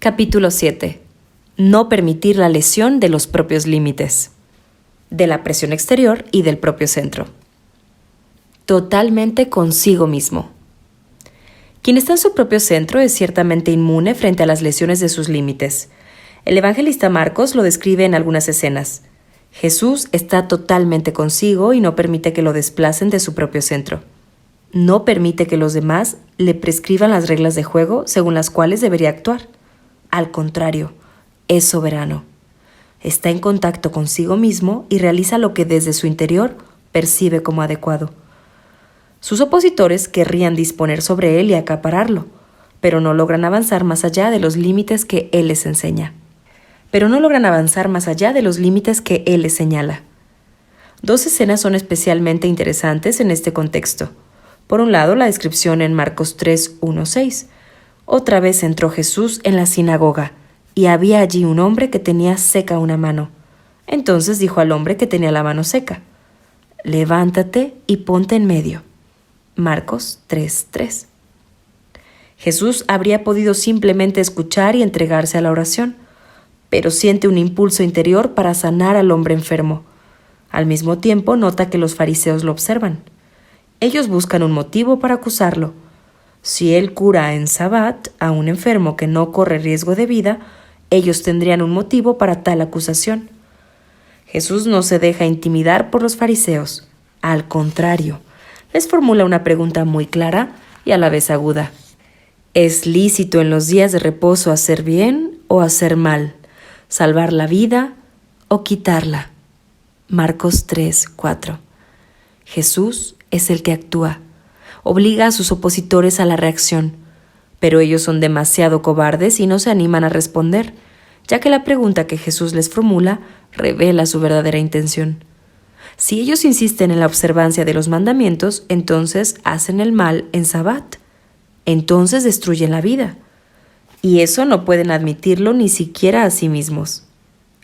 Capítulo 7. No permitir la lesión de los propios límites, de la presión exterior y del propio centro. Totalmente consigo mismo. Quien está en su propio centro es ciertamente inmune frente a las lesiones de sus límites. El evangelista Marcos lo describe en algunas escenas. Jesús está totalmente consigo y no permite que lo desplacen de su propio centro. No permite que los demás le prescriban las reglas de juego según las cuales debería actuar. Al contrario, es soberano. Está en contacto consigo mismo y realiza lo que desde su interior percibe como adecuado. Sus opositores querrían disponer sobre él y acapararlo, pero no logran avanzar más allá de los límites que él les enseña. Dos escenas son especialmente interesantes en este contexto. Por un lado, la descripción en Marcos 3:1-6. Otra vez entró Jesús en la sinagoga, y había allí un hombre que tenía seca una mano. Entonces dijo al hombre que tenía la mano seca: «Levántate y ponte en medio». Marcos 3:3. Jesús habría podido simplemente escuchar y entregarse a la oración, pero siente un impulso interior para sanar al hombre enfermo. Al mismo tiempo nota que los fariseos lo observan. Ellos buscan un motivo para acusarlo. Si él cura en Sabbat a un enfermo que no corre riesgo de vida, ellos tendrían un motivo para tal acusación. Jesús no se deja intimidar por los fariseos. Al contrario, les formula una pregunta muy clara y a la vez aguda. ¿Es lícito en los días de reposo hacer bien o hacer mal? ¿Salvar la vida o quitarla? Marcos 3:4. Jesús es el que actúa. Obliga a sus opositores a la reacción, pero ellos son demasiado cobardes y no se animan a responder, ya que la pregunta que Jesús les formula revela su verdadera intención. Si ellos insisten en la observancia de los mandamientos, entonces hacen el mal en Sabbat. Entonces destruyen la vida. Y eso no pueden admitirlo ni siquiera a sí mismos.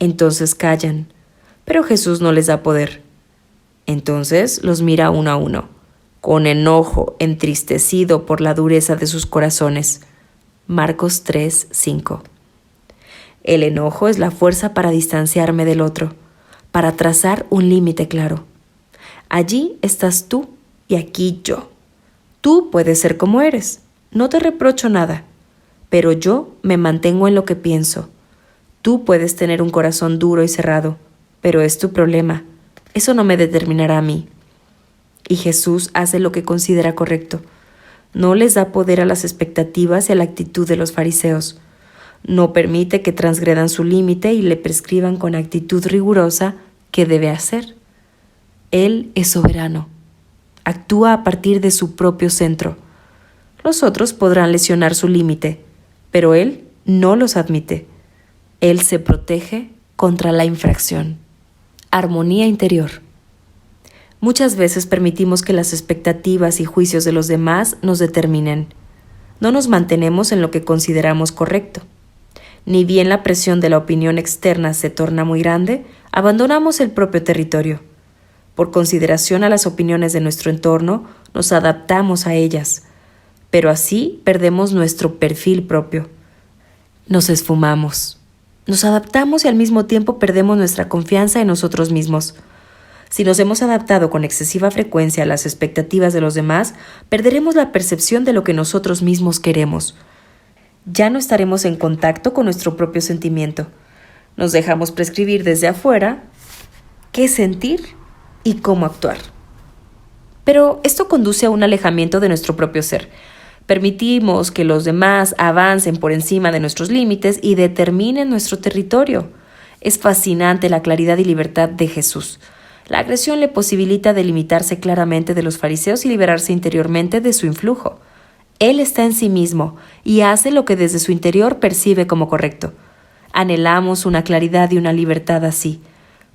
Entonces callan, pero Jesús no les da poder. Entonces los mira uno a uno, con enojo, entristecido por la dureza de sus corazones. Marcos 3:5. El enojo es la fuerza para distanciarme del otro, para trazar un límite claro. Allí estás tú y aquí yo. Tú puedes ser como eres, no te reprocho nada, pero yo me mantengo en lo que pienso. Tú puedes tener un corazón duro y cerrado, pero es tu problema. Eso no me determinará a mí. Y Jesús hace lo que considera correcto. No les da poder a las expectativas y a la actitud de los fariseos. No permite que transgredan su límite y le prescriban con actitud rigurosa qué debe hacer. Él es soberano. Actúa a partir de su propio centro. Los otros podrán lesionar su límite, pero él no los admite. Él se protege contra la infracción. Armonía interior. Muchas veces permitimos que las expectativas y juicios de los demás nos determinen. No nos mantenemos en lo que consideramos correcto. Ni bien la presión de la opinión externa se torna muy grande, abandonamos el propio territorio. Por consideración a las opiniones de nuestro entorno, nos adaptamos a ellas, pero así perdemos nuestro perfil propio. Nos esfumamos. Nos adaptamos y al mismo tiempo perdemos nuestra confianza en nosotros mismos. Si nos hemos adaptado con excesiva frecuencia a las expectativas de los demás, perderemos la percepción de lo que nosotros mismos queremos. Ya no estaremos en contacto con nuestro propio sentimiento. Nos dejamos prescribir desde afuera qué sentir y cómo actuar. Pero esto conduce a un alejamiento de nuestro propio ser. Permitimos que los demás avancen por encima de nuestros límites y determinen nuestro territorio. Es fascinante la claridad y libertad de Jesús. La agresión le posibilita delimitarse claramente de los fariseos y liberarse interiormente de su influjo. Él está en sí mismo y hace lo que desde su interior percibe como correcto. Anhelamos una claridad y una libertad así.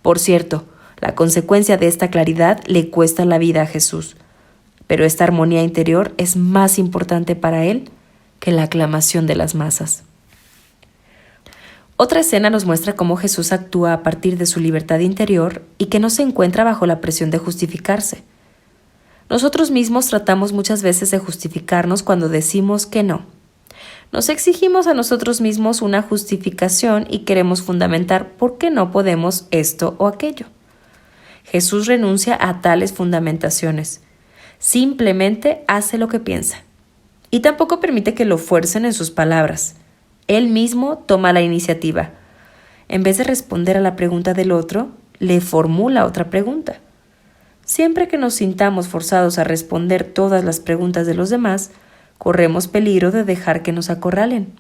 Por cierto, la consecuencia de esta claridad le cuesta la vida a Jesús. Pero esta armonía interior es más importante para él que la aclamación de las masas. Otra escena nos muestra cómo Jesús actúa a partir de su libertad interior y que no se encuentra bajo la presión de justificarse. Nosotros mismos tratamos muchas veces de justificarnos cuando decimos que no. Nos exigimos a nosotros mismos una justificación y queremos fundamentar por qué no podemos esto o aquello. Jesús renuncia a tales fundamentaciones. Simplemente hace lo que piensa. Y tampoco permite que lo fuercen en sus palabras. Él mismo toma la iniciativa. En vez de responder a la pregunta del otro, le formula otra pregunta. Siempre que nos sintamos forzados a responder todas las preguntas de los demás, corremos peligro de dejar que nos acorralen.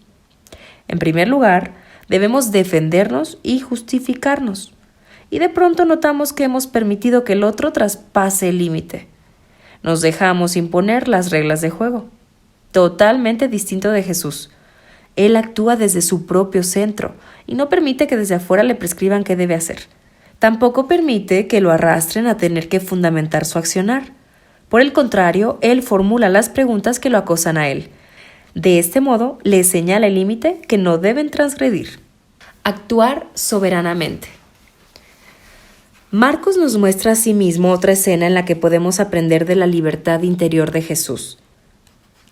En primer lugar, debemos defendernos y justificarnos. Y de pronto notamos que hemos permitido que el otro traspase el límite. Nos dejamos imponer las reglas de juego. Totalmente distinto de Jesús. Él actúa desde su propio centro y no permite que desde afuera le prescriban qué debe hacer. Tampoco permite que lo arrastren a tener que fundamentar su accionar. Por el contrario, él formula las preguntas que lo acosan a él. De este modo, le señala el límite que no deben transgredir. Actuar soberanamente. Marcos nos muestra asimismo otra escena en la que podemos aprender de la libertad interior de Jesús.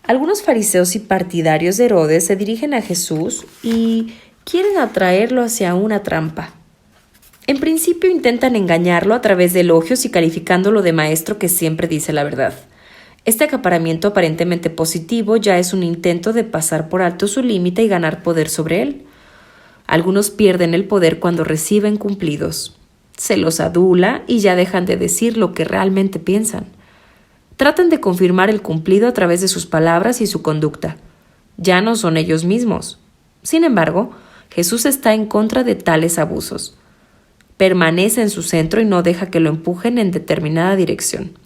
Algunos fariseos y partidarios de Herodes se dirigen a Jesús y quieren atraerlo hacia una trampa. En principio intentan engañarlo a través de elogios y calificándolo de maestro que siempre dice la verdad. Este acaparamiento aparentemente positivo ya es un intento de pasar por alto su límite y ganar poder sobre él. Algunos pierden el poder cuando reciben cumplidos. Se los adula y ya dejan de decir lo que realmente piensan. Tratan de confirmar el cumplido a través de sus palabras y su conducta. Ya no son ellos mismos. Sin embargo, Jesús está en contra de tales abusos. Permanece en su centro y no deja que lo empujen en determinada dirección.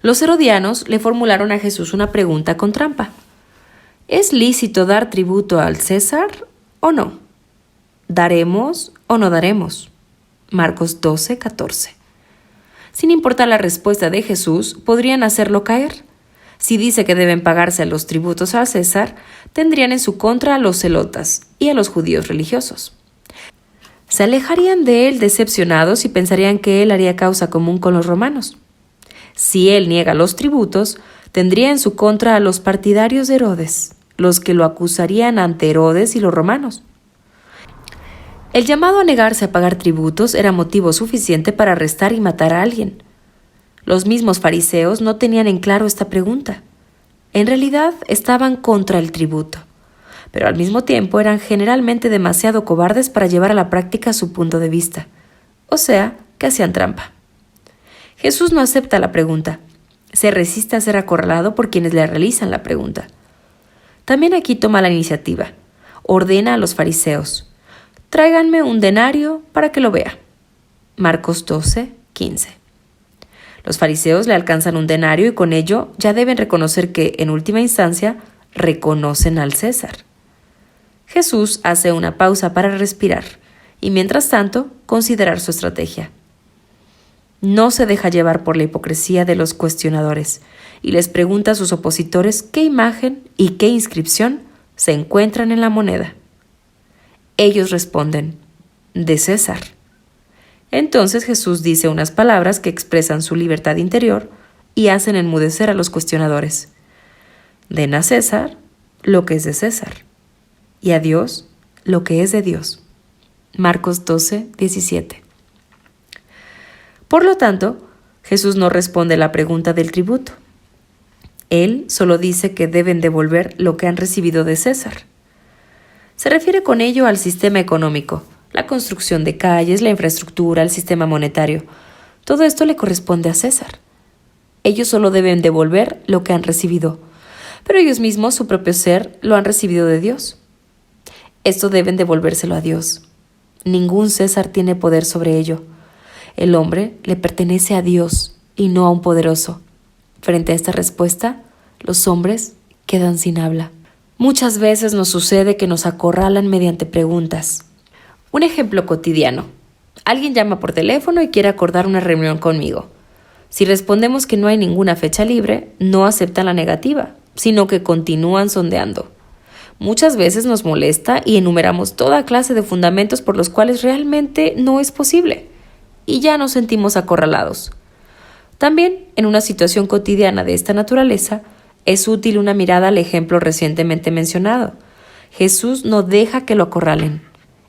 Los herodianos le formularon a Jesús una pregunta con trampa. ¿Es lícito dar tributo al César o no? ¿Daremos o no daremos? Marcos 12:14. Sin importar la respuesta de Jesús, podrían hacerlo caer. Si dice que deben pagarse los tributos al César, tendrían en su contra a los celotas y a los judíos religiosos. Se alejarían de él decepcionados y pensarían que él haría causa común con los romanos. Si él niega los tributos, tendría en su contra a los partidarios de Herodes, los que lo acusarían ante Herodes y los romanos. El llamado a negarse a pagar tributos era motivo suficiente para arrestar y matar a alguien. Los mismos fariseos no tenían en claro esta pregunta. En realidad estaban contra el tributo, pero al mismo tiempo eran generalmente demasiado cobardes para llevar a la práctica su punto de vista, o sea, que hacían trampa. Jesús no acepta la pregunta, se resiste a ser acorralado por quienes le realizan la pregunta. También aquí toma la iniciativa, ordena a los fariseos: tráiganme un denario para que lo vea. Marcos 12:15. Los fariseos le alcanzan un denario y con ello ya deben reconocer que, en última instancia, reconocen al César. Jesús hace una pausa para respirar y, mientras tanto, considerar su estrategia. No se deja llevar por la hipocresía de los cuestionadores y les pregunta a sus opositores qué imagen y qué inscripción se encuentran en la moneda. Ellos responden: de César. Entonces Jesús dice unas palabras que expresan su libertad interior y hacen enmudecer a los cuestionadores. Den a César lo que es de César, y a Dios lo que es de Dios. Marcos 12:17. Por lo tanto, Jesús no responde la pregunta del tributo. Él solo dice que deben devolver lo que han recibido de César. Se refiere con ello al sistema económico, la construcción de calles, la infraestructura, el sistema monetario. Todo esto le corresponde a César. Ellos solo deben devolver lo que han recibido, pero ellos mismos, su propio ser, lo han recibido de Dios. Esto deben devolvérselo a Dios. Ningún César tiene poder sobre ello. El hombre le pertenece a Dios y no a un poderoso. Frente a esta respuesta, los hombres quedan sin habla. Muchas veces nos sucede que nos acorralan mediante preguntas. Un ejemplo cotidiano. Alguien llama por teléfono y quiere acordar una reunión conmigo. Si respondemos que no hay ninguna fecha libre, no aceptan la negativa, sino que continúan sondeando. Muchas veces nos molesta y enumeramos toda clase de fundamentos por los cuales realmente no es posible, y ya nos sentimos acorralados. También, en una situación cotidiana de esta naturaleza, Es útil una mirada al ejemplo recientemente mencionado. Jesús no deja que lo acorralen.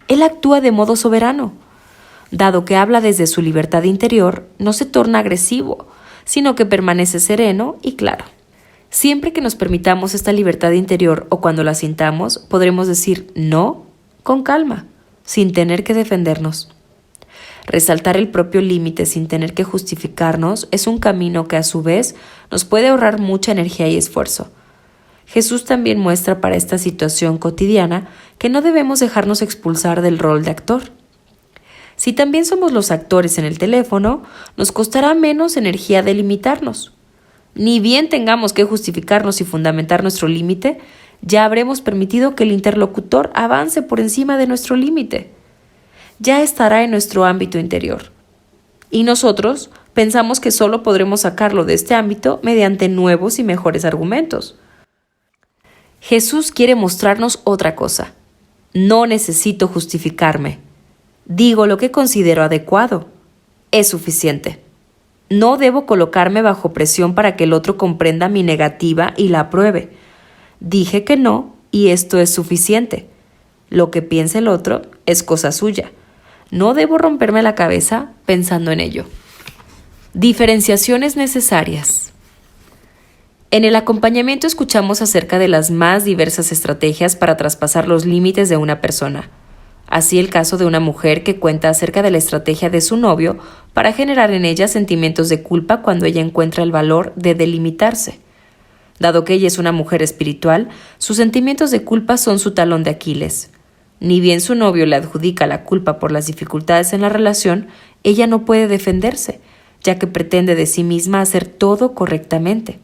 Él actúa de modo soberano. Dado que habla desde su libertad interior, no se torna agresivo, sino que permanece sereno y claro. Siempre que nos permitamos esta libertad interior o cuando la sintamos, podremos decir no con calma, sin tener que defendernos. Resaltar el propio límite sin tener que justificarnos es un camino que a su vez nos puede ahorrar mucha energía y esfuerzo. Jesús también muestra para esta situación cotidiana que no debemos dejarnos expulsar del rol de actor. Si también somos los actores en el teléfono, nos costará menos energía delimitarnos. Ni bien tengamos que justificarnos y fundamentar nuestro límite, ya habremos permitido que el interlocutor avance por encima de nuestro límite. Ya estará en nuestro ámbito interior. Y nosotros pensamos que solo podremos sacarlo de este ámbito mediante nuevos y mejores argumentos. Jesús quiere mostrarnos otra cosa. No necesito justificarme. Digo lo que considero adecuado. Es suficiente. No debo colocarme bajo presión para que el otro comprenda mi negativa y la apruebe. Dije que no, y esto es suficiente. Lo que piense el otro es cosa suya. No debo romperme la cabeza pensando en ello. Diferenciaciones necesarias. En el acompañamiento escuchamos acerca de las más diversas estrategias para traspasar los límites de una persona. Así el caso de una mujer que cuenta acerca de la estrategia de su novio para generar en ella sentimientos de culpa cuando ella encuentra el valor de delimitarse. Dado que ella es una mujer espiritual, sus sentimientos de culpa son su talón de Aquiles. Ni bien su novio le adjudica la culpa por las dificultades en la relación, ella no puede defenderse, ya que pretende de sí misma hacer todo correctamente.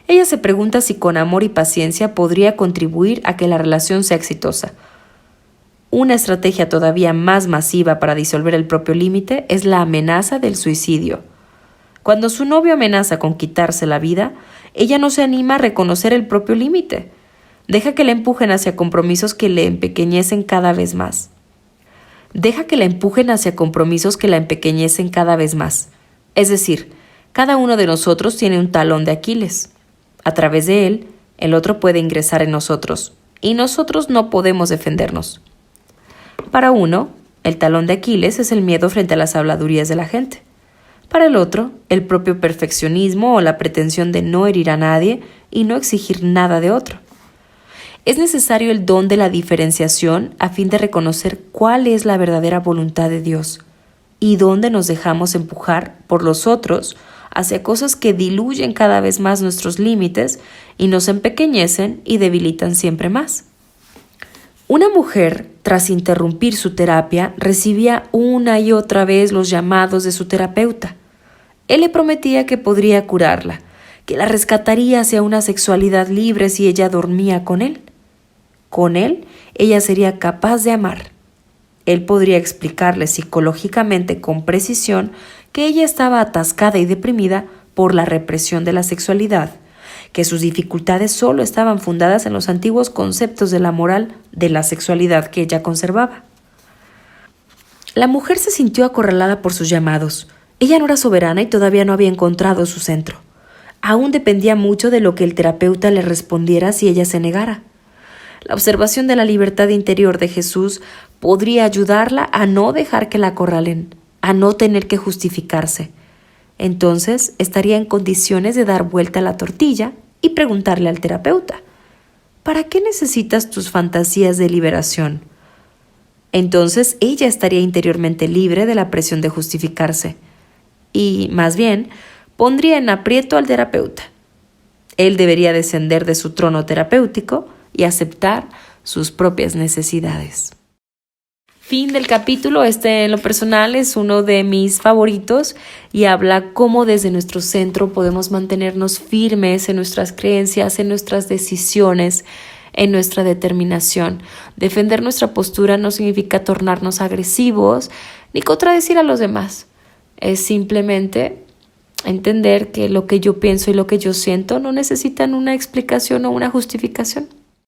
Ella se pregunta si con amor y paciencia podría contribuir a que la relación sea exitosa. Una estrategia todavía más masiva para disolver el propio límite es la amenaza del suicidio. Cuando su novio amenaza con quitarse la vida, ella no se anima a reconocer el propio límite. Deja que la empujen hacia compromisos que le empequeñecen cada vez más. Es decir, cada uno de nosotros tiene un talón de Aquiles. A través de él, el otro puede ingresar en nosotros, y nosotros no podemos defendernos. Para uno, el talón de Aquiles es el miedo frente a las habladurías de la gente. Para el otro, el propio perfeccionismo o la pretensión de no herir a nadie y no exigir nada de otro. Es necesario el don de la diferenciación a fin de reconocer cuál es la verdadera voluntad de Dios y dónde nos dejamos empujar por los otros hacia cosas que diluyen cada vez más nuestros límites y nos empequeñecen y debilitan siempre más. Una mujer, tras interrumpir su terapia, recibía una y otra vez los llamados de su terapeuta. Él le prometía que podría curarla, que la rescataría hacia una sexualidad libre si ella dormía con él. Con él, ella sería capaz de amar. Él podría explicarle psicológicamente con precisión que ella estaba atascada y deprimida por la represión de la sexualidad, que sus dificultades solo estaban fundadas en los antiguos conceptos de la moral de la sexualidad que ella conservaba. La mujer se sintió acorralada por sus llamados. Ella no era soberana y todavía no había encontrado su centro. Aún dependía mucho de lo que el terapeuta le respondiera si ella se negara. La observación de la libertad interior de Jesús podría ayudarla a no dejar que la acorralen, a no tener que justificarse. Entonces estaría en condiciones de dar vuelta a la tortilla y preguntarle al terapeuta: ¿para qué necesitas tus fantasías de liberación? Entonces ella estaría interiormente libre de la presión de justificarse y, más bien, pondría en aprieto al terapeuta. Él debería descender de su trono terapéutico y aceptar sus propias necesidades. Fin del capítulo. Este, en lo personal, es uno de mis favoritos y habla cómo desde nuestro centro podemos mantenernos firmes en nuestras creencias, en nuestras decisiones, en nuestra determinación. Defender nuestra postura no significa tornarnos agresivos ni contradecir a los demás. Es simplemente entender que lo que yo pienso y lo que yo siento no necesitan una explicación o una justificación.